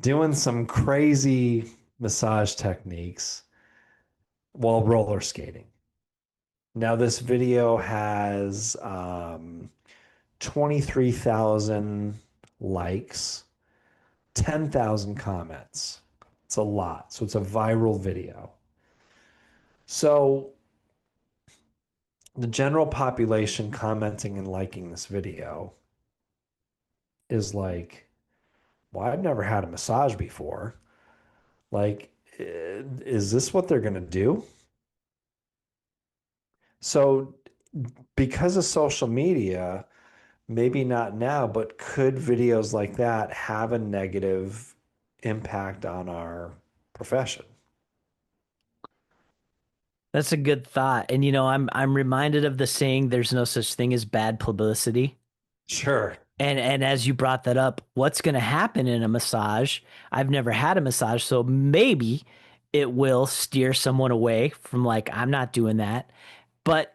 [SPEAKER 2] doing some crazy massage techniques while roller skating. Now, this video has 23,000 likes, 10,000 comments. It's a lot. So it's a viral video. So the general population commenting and liking this video is like, well, I've never had a massage before. Like, is this what they're going to do? So, because of social media, maybe not now, but could videos like that have a negative impact on our profession?
[SPEAKER 1] That's a good thought. And I'm reminded of the saying, there's no such thing as bad publicity.
[SPEAKER 2] Sure.
[SPEAKER 1] And as you brought that up, what's going to happen in a massage? I've never had a massage, so maybe it will steer someone away from like, I'm not doing that. But,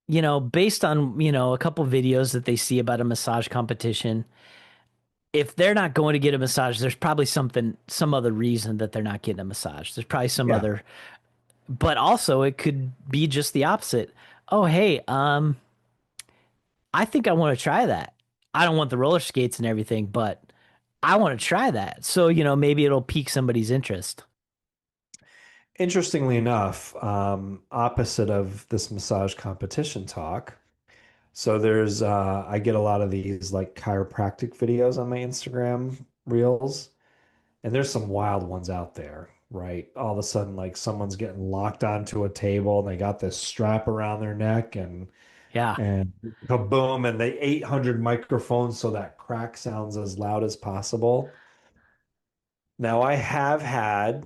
[SPEAKER 1] based on, a couple videos that they see about a massage competition, if they're not going to get a massage, there's probably some other reason that they're not getting a massage. There's probably some
[SPEAKER 2] Yeah.
[SPEAKER 1] other, but also it could be just the opposite. Oh, hey, I think I want to try that. I don't want the roller skates and everything, but I want to try that. So, maybe it'll pique somebody's interest.
[SPEAKER 2] Interestingly enough, opposite of this massage competition talk, so I get a lot of these like chiropractic videos on my Instagram reels, and there's some wild ones out there, right? All of a sudden, like someone's getting locked onto a table and they got this strap around their neck
[SPEAKER 1] Yeah.
[SPEAKER 2] and kaboom, and they 800 microphones so that crack sounds as loud as possible. Now, I have had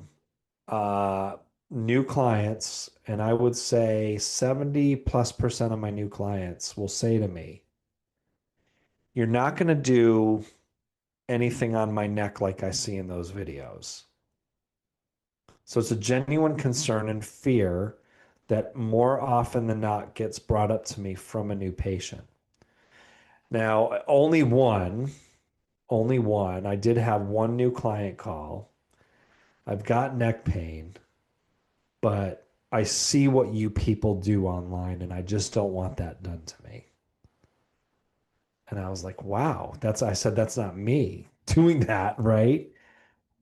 [SPEAKER 2] uh, new clients, and I would say 70+% of my new clients will say to me, you're not going to do anything on my neck like I see in those videos. So it's a genuine concern and fear that more often than not gets brought up to me from a new patient. Now, only one, I did have one new client call. I've got neck pain, but I see what you people do online and I just don't want that done to me. And I was like, wow, I said, that's not me doing that, right?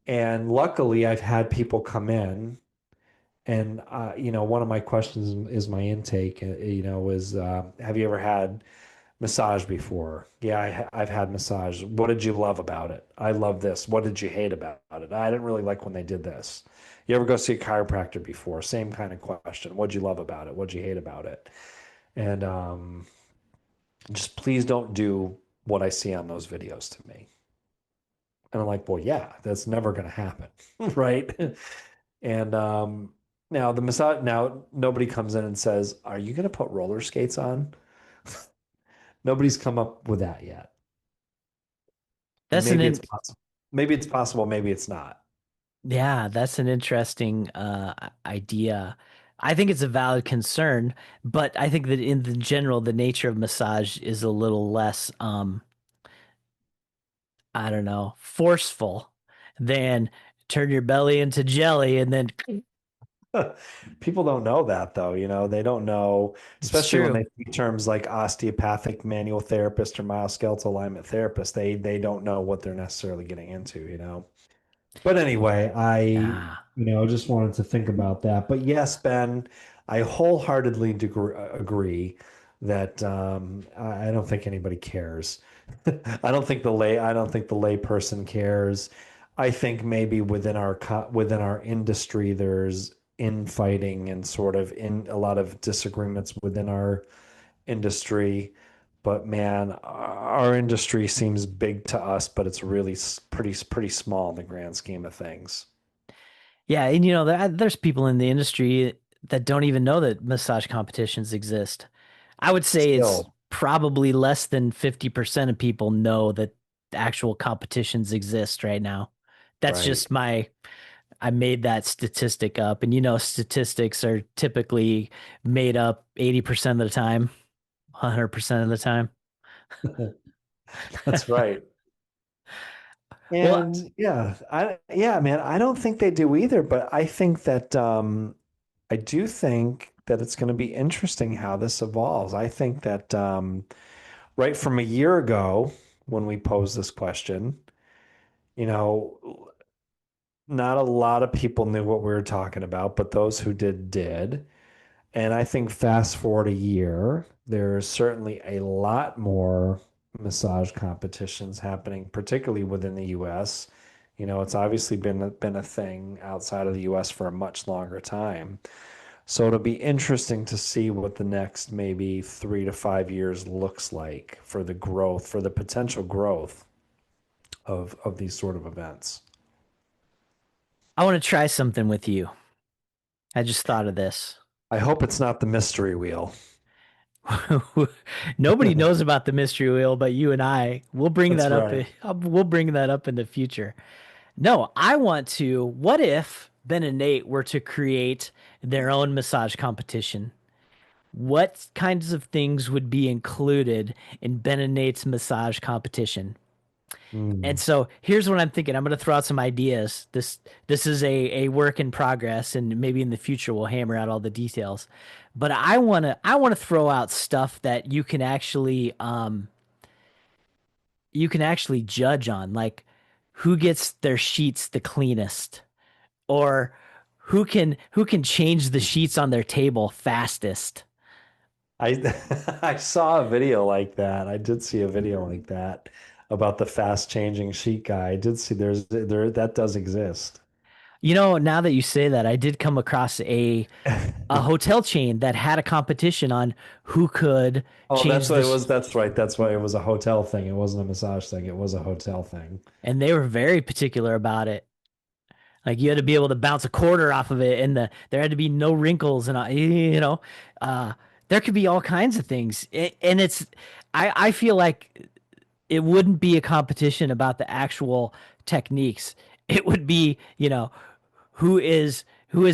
[SPEAKER 2] And luckily, I've had people come in and, one of my questions is my intake, have you ever had massage before? Yeah, I've had massage. What did you love about it? I love this. What did you hate about it? I didn't really like when they did this. You ever go see a chiropractor before? Same kind of question. What'd you love about it? What'd you hate about it? And just please don't do what I see on those videos to me. And I'm like, well, yeah, that's never going to happen. Right. And now nobody comes in and says, are you going to put roller skates on? Nobody's come up with that yet. And
[SPEAKER 1] That's an
[SPEAKER 2] maybe it's
[SPEAKER 1] in,
[SPEAKER 2] possible. Maybe it's possible. Maybe it's not.
[SPEAKER 1] yeah, that's an interesting idea. I think it's a valid concern, but I think that in the general, the nature of massage is a little less I don't know, forceful than turn your belly into jelly and then
[SPEAKER 2] People don't know that though, they don't know,
[SPEAKER 1] it's
[SPEAKER 2] especially when
[SPEAKER 1] true.
[SPEAKER 2] they see terms like osteopathic manual therapist or myoskeletal alignment therapist, they don't know what they're necessarily getting into. But anyway,
[SPEAKER 1] Yeah.
[SPEAKER 2] just wanted to think about that. But yes, Ben, I wholeheartedly agree that I don't think anybody cares. I don't think the lay person cares. I think maybe within our industry, there's infighting and sort of in a lot of disagreements within our industry. But man, our industry seems big to us, but it's really pretty small in the grand scheme of things.
[SPEAKER 1] Yeah, and there's people in the industry that don't even know that massage competitions exist. I would say it's
[SPEAKER 2] Still,
[SPEAKER 1] probably less than 50% of people know that actual competitions exist right now. That's
[SPEAKER 2] right.
[SPEAKER 1] just my I made that statistic up, and you know, statistics are typically made up 80% of the time, 100% of the time.
[SPEAKER 2] That's right.
[SPEAKER 1] Well,
[SPEAKER 2] And yeah, man, I don't think they do either, but I think that I do think that it's going to be interesting how this evolves. I think that right from a year ago when we posed this question, you know, not a lot of people knew what we were talking about, but those who did. And I think fast forward a year, there's certainly a lot more massage competitions happening, particularly within the US. You know, it's obviously been a thing outside of the US for a much longer time. So it'll be interesting to see what the next maybe 3 to 5 years looks like for the growth, for the potential growth of these sort of events.
[SPEAKER 1] I want to try something with you. I just thought of this.
[SPEAKER 2] I hope it's not the mystery wheel.
[SPEAKER 1] Nobody knows about the mystery wheel but you and I. We'll bring
[SPEAKER 2] That's
[SPEAKER 1] that up.
[SPEAKER 2] right.
[SPEAKER 1] We'll bring that up in the future. No, I want to. What if Ben and Nate were to create their own massage competition? What kinds of things would be included in Ben and Nate's massage competition? And
[SPEAKER 2] Mm.
[SPEAKER 1] so here's what I'm thinking. I'm going to throw out some ideas. This is a work in progress, and maybe in the future we'll hammer out all the details. But I want to throw out stuff that you can actually judge on, like who gets their sheets the cleanest, or who can change the sheets on their table fastest.
[SPEAKER 2] I I saw a video like that. I did see a video like that about the fast changing sheet guy. I did see there that does exist.
[SPEAKER 1] You know, now that you say that, I did come across a hotel chain that had a competition on who could
[SPEAKER 2] Oh, that's
[SPEAKER 1] change
[SPEAKER 2] what
[SPEAKER 1] the
[SPEAKER 2] it was. That's right. That's why it was a hotel thing. It wasn't a massage thing. It was a hotel thing.
[SPEAKER 1] and they were very particular about it. Like you had to be able to bounce a quarter off of it, and there had to be no wrinkles, and uh, there could be all kinds of things. And I feel like it wouldn't be a competition about the actual techniques. It would be, who is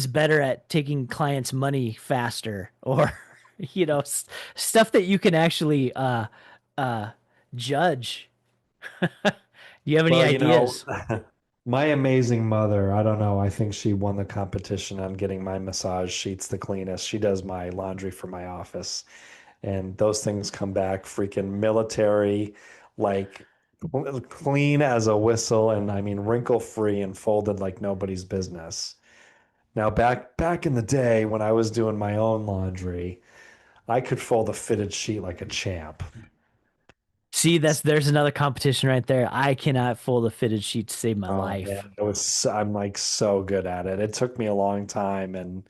[SPEAKER 1] better at taking clients' money faster, or stuff that you can actually uh, judge. Do you have any
[SPEAKER 2] Well, you know,
[SPEAKER 1] ideas?
[SPEAKER 2] my amazing mother, I don't know. I think she won the competition on getting my massage sheets the cleanest. She does my laundry for my office, and those things come back freaking military, like clean as a whistle, and I mean wrinkle free and folded like nobody's business. Now, back in the day when I was doing my own laundry, I could fold a fitted sheet like a champ.
[SPEAKER 1] See, there's another competition right there. I cannot fold a fitted sheet to save my
[SPEAKER 2] Oh
[SPEAKER 1] life.
[SPEAKER 2] man, I'm like so good at it. It took me a long time, and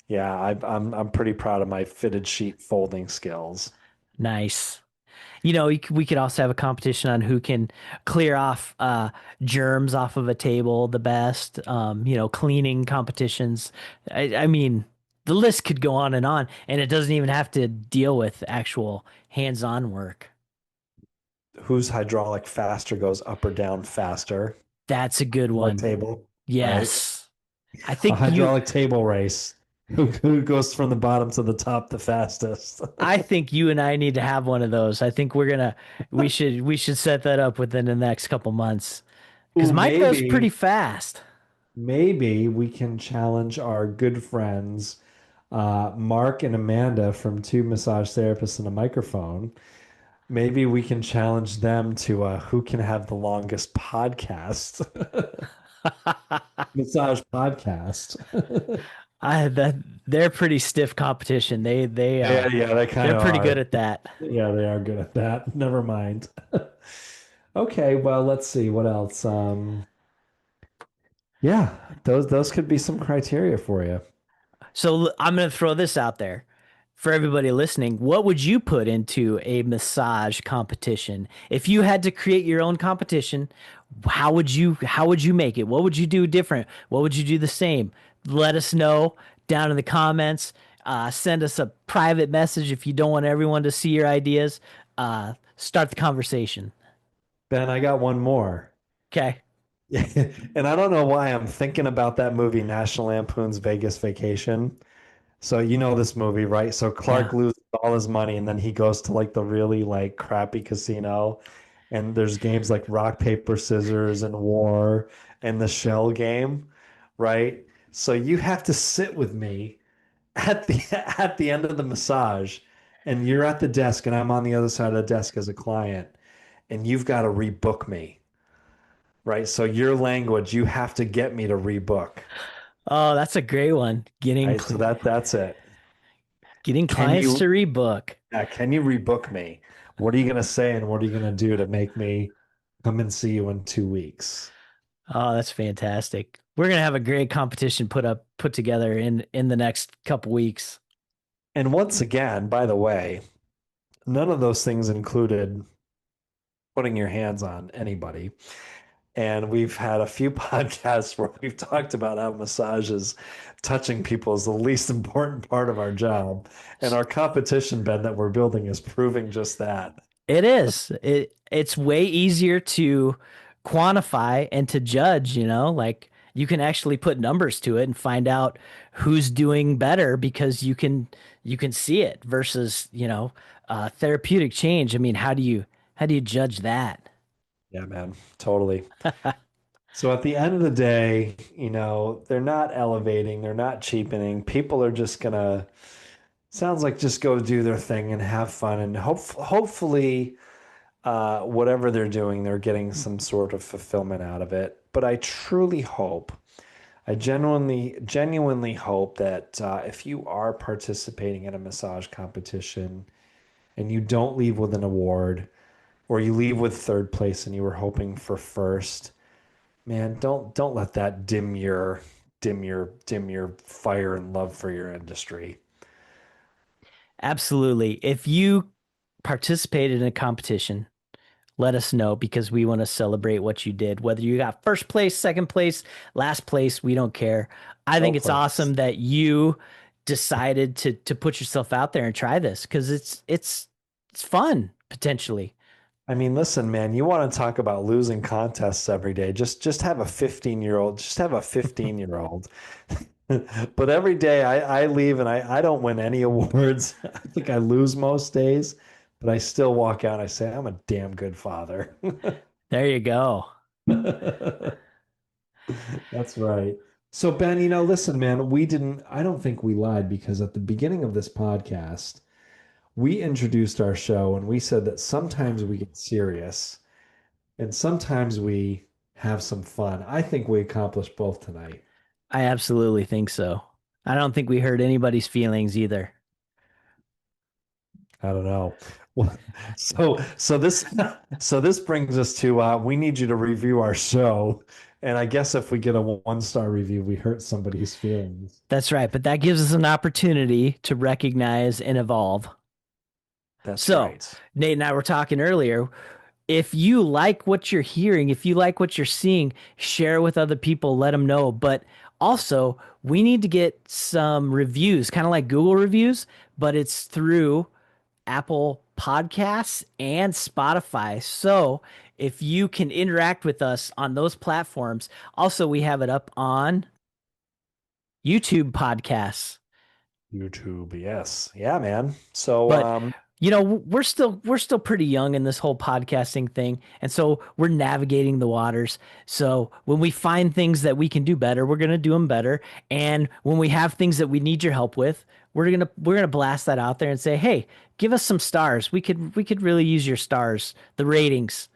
[SPEAKER 2] yeah, I'm pretty proud of my fitted sheet folding skills.
[SPEAKER 1] Nice. We could also have a competition on who can clear off germs off of a table the best. Cleaning competitions. I mean, the list could go on, and it doesn't even have to deal with actual hands-on work.
[SPEAKER 2] Whose hydraulic faster goes up or down faster?
[SPEAKER 1] That's a good
[SPEAKER 2] Like
[SPEAKER 1] one.
[SPEAKER 2] table, right?
[SPEAKER 1] Yes. I
[SPEAKER 2] A
[SPEAKER 1] think you
[SPEAKER 2] hydraulic table race. Who goes from the bottom to the top the fastest?
[SPEAKER 1] I think you and I need to have one of those. I think we should set that up within the next couple months because
[SPEAKER 2] Ooh,
[SPEAKER 1] mine goes pretty fast.
[SPEAKER 2] maybe we can challenge our good friends, Mark and Amanda from Two Massage Therapists and a Microphone. Maybe we can challenge them to who can have the longest podcast, massage podcast.
[SPEAKER 1] That they're pretty stiff competition.
[SPEAKER 2] Yeah, they kind
[SPEAKER 1] They're
[SPEAKER 2] of
[SPEAKER 1] pretty good
[SPEAKER 2] are.
[SPEAKER 1] at that.
[SPEAKER 2] Yeah, they are good at that. Never mind. Okay, well, let's see what else. Yeah, those could be some criteria for you.
[SPEAKER 1] So I'm going to throw this out there for everybody listening. What would you put into a massage competition? If you had to create your own competition, how would you make it? What would you do different? What would you do the same? Let us know down in the comments. Send us a private message if you don't want everyone to see your ideas. Start the conversation.
[SPEAKER 2] Ben, I got one more.
[SPEAKER 1] Okay.
[SPEAKER 2] And I don't know why I'm thinking about that movie, National Lampoon's Vegas Vacation. So you know this movie, right? So
[SPEAKER 1] Yeah.
[SPEAKER 2] Clark loses all his money and then he goes to like the really like crappy casino and there's games like rock, paper, scissors and war and the shell game, right? So you have to sit with me at the at the end of the massage and you're at the desk and I'm on the other side of the desk as a client and you've got to rebook me, right? So your language, you have to get me to rebook,
[SPEAKER 1] Oh, that's a great one.
[SPEAKER 2] right? So that's it.
[SPEAKER 1] Getting
[SPEAKER 2] Can
[SPEAKER 1] clients to
[SPEAKER 2] you
[SPEAKER 1] rebook.
[SPEAKER 2] can you rebook me? What are you gonna say and what are you gonna do to make me come and see you in 2 weeks?
[SPEAKER 1] Oh, that's fantastic. We're gonna have a great competition put together in the next couple weeks.
[SPEAKER 2] And once again, by the way, none of those things included putting your hands on anybody. And we've had a few podcasts where we've talked about how massages, touching people is the least important part of our job. And our competition, Ben, that we're building is proving just that.
[SPEAKER 1] It is. It's way easier to quantify and to judge, like you can actually put numbers to it and find out who's doing better because you can see it versus, therapeutic change. I mean, how do you judge that?
[SPEAKER 2] Yeah, man, totally. So at the end of the day, they're not elevating, they're not cheapening. People are just gonna, sounds like just go do their thing and have fun and hopefully whatever they're doing, they're getting some sort of fulfillment out of it. But I truly hope, I genuinely hope that if you are participating in a massage competition and you don't leave with an award or you leave with third place and you were hoping for first, man, don't let that dim your fire and love for your industry.
[SPEAKER 1] Absolutely. If you participated in a competition, let us know because we want to celebrate what you did. Whether you got first place, second place, last place, we don't care. I
[SPEAKER 2] No
[SPEAKER 1] think it's
[SPEAKER 2] place.
[SPEAKER 1] awesome that you decided to put yourself out there and try this because it's fun potentially.
[SPEAKER 2] I mean, listen, man, you want to talk about losing contests every day. Just have a 15-year-old, just have a 15-year-old. But every day I leave and I don't win any awards. I think I lose most days, but I still walk out and I say, I'm a damn good father.
[SPEAKER 1] There you go.
[SPEAKER 2] That's right. So Ben, listen, man, I don't think we lied because at the beginning of this podcast, we introduced our show and we said that sometimes we get serious and sometimes we have some fun. I think we accomplished both tonight.
[SPEAKER 1] I absolutely think so. I don't think we hurt anybody's feelings either.
[SPEAKER 2] I don't know. Well, so this so this brings us to we need you to review our show. And I guess if we get a 1-star review, we hurt somebody's feelings.
[SPEAKER 1] That's right, but that gives us an opportunity to recognize and evolve.
[SPEAKER 2] That's
[SPEAKER 1] So,
[SPEAKER 2] right.
[SPEAKER 1] Nate and I were talking earlier. If you like what you're hearing, if you like what you're seeing, share with other people, let them know. But also, we need to get some reviews, kind of like Google reviews, but it's through Apple Podcasts and Spotify. So, if you can interact with us on those platforms, also, we have it up on YouTube podcasts.
[SPEAKER 2] YouTube, yes. Yeah, man. So
[SPEAKER 1] But we're still pretty young in this whole podcasting thing, and so we're navigating the waters. So when we find things that we can do better, we're gonna do them better. And when we have things that we need your help with, we're gonna blast that out there and say, hey, give us some stars. We could really use your stars, the ratings.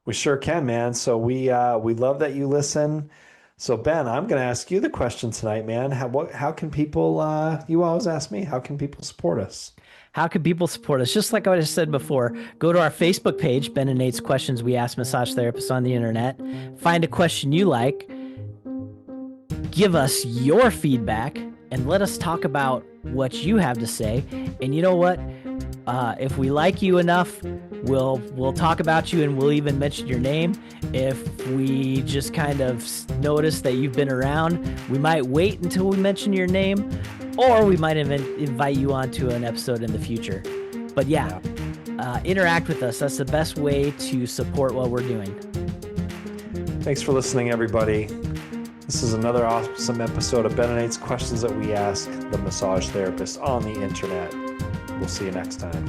[SPEAKER 2] we sure can, man. So we love that you listen. So Ben, I'm going to ask you the question tonight, man. How can people you always ask me, how can people support us?
[SPEAKER 1] How can people support us? Just like I just said before, go to our Facebook page, Ben and Nate's Questions We Ask Massage Therapists on the Internet. Find a question you like, give us your feedback, and let us talk about what you have to say. And you know what? If we like you enough, we'll talk about you and we'll even mention your name. If we just kind of notice that you've been around, we might wait until we mention your name, or we might even invite you onto an episode in the future. But yeah,
[SPEAKER 2] Yeah.
[SPEAKER 1] interact with us. That's the best way to support what we're doing.
[SPEAKER 2] Thanks for listening, everybody. This is another awesome episode of Ben and Nate's Questions That We Ask the Massage Therapist on the Internet. We'll see you next time.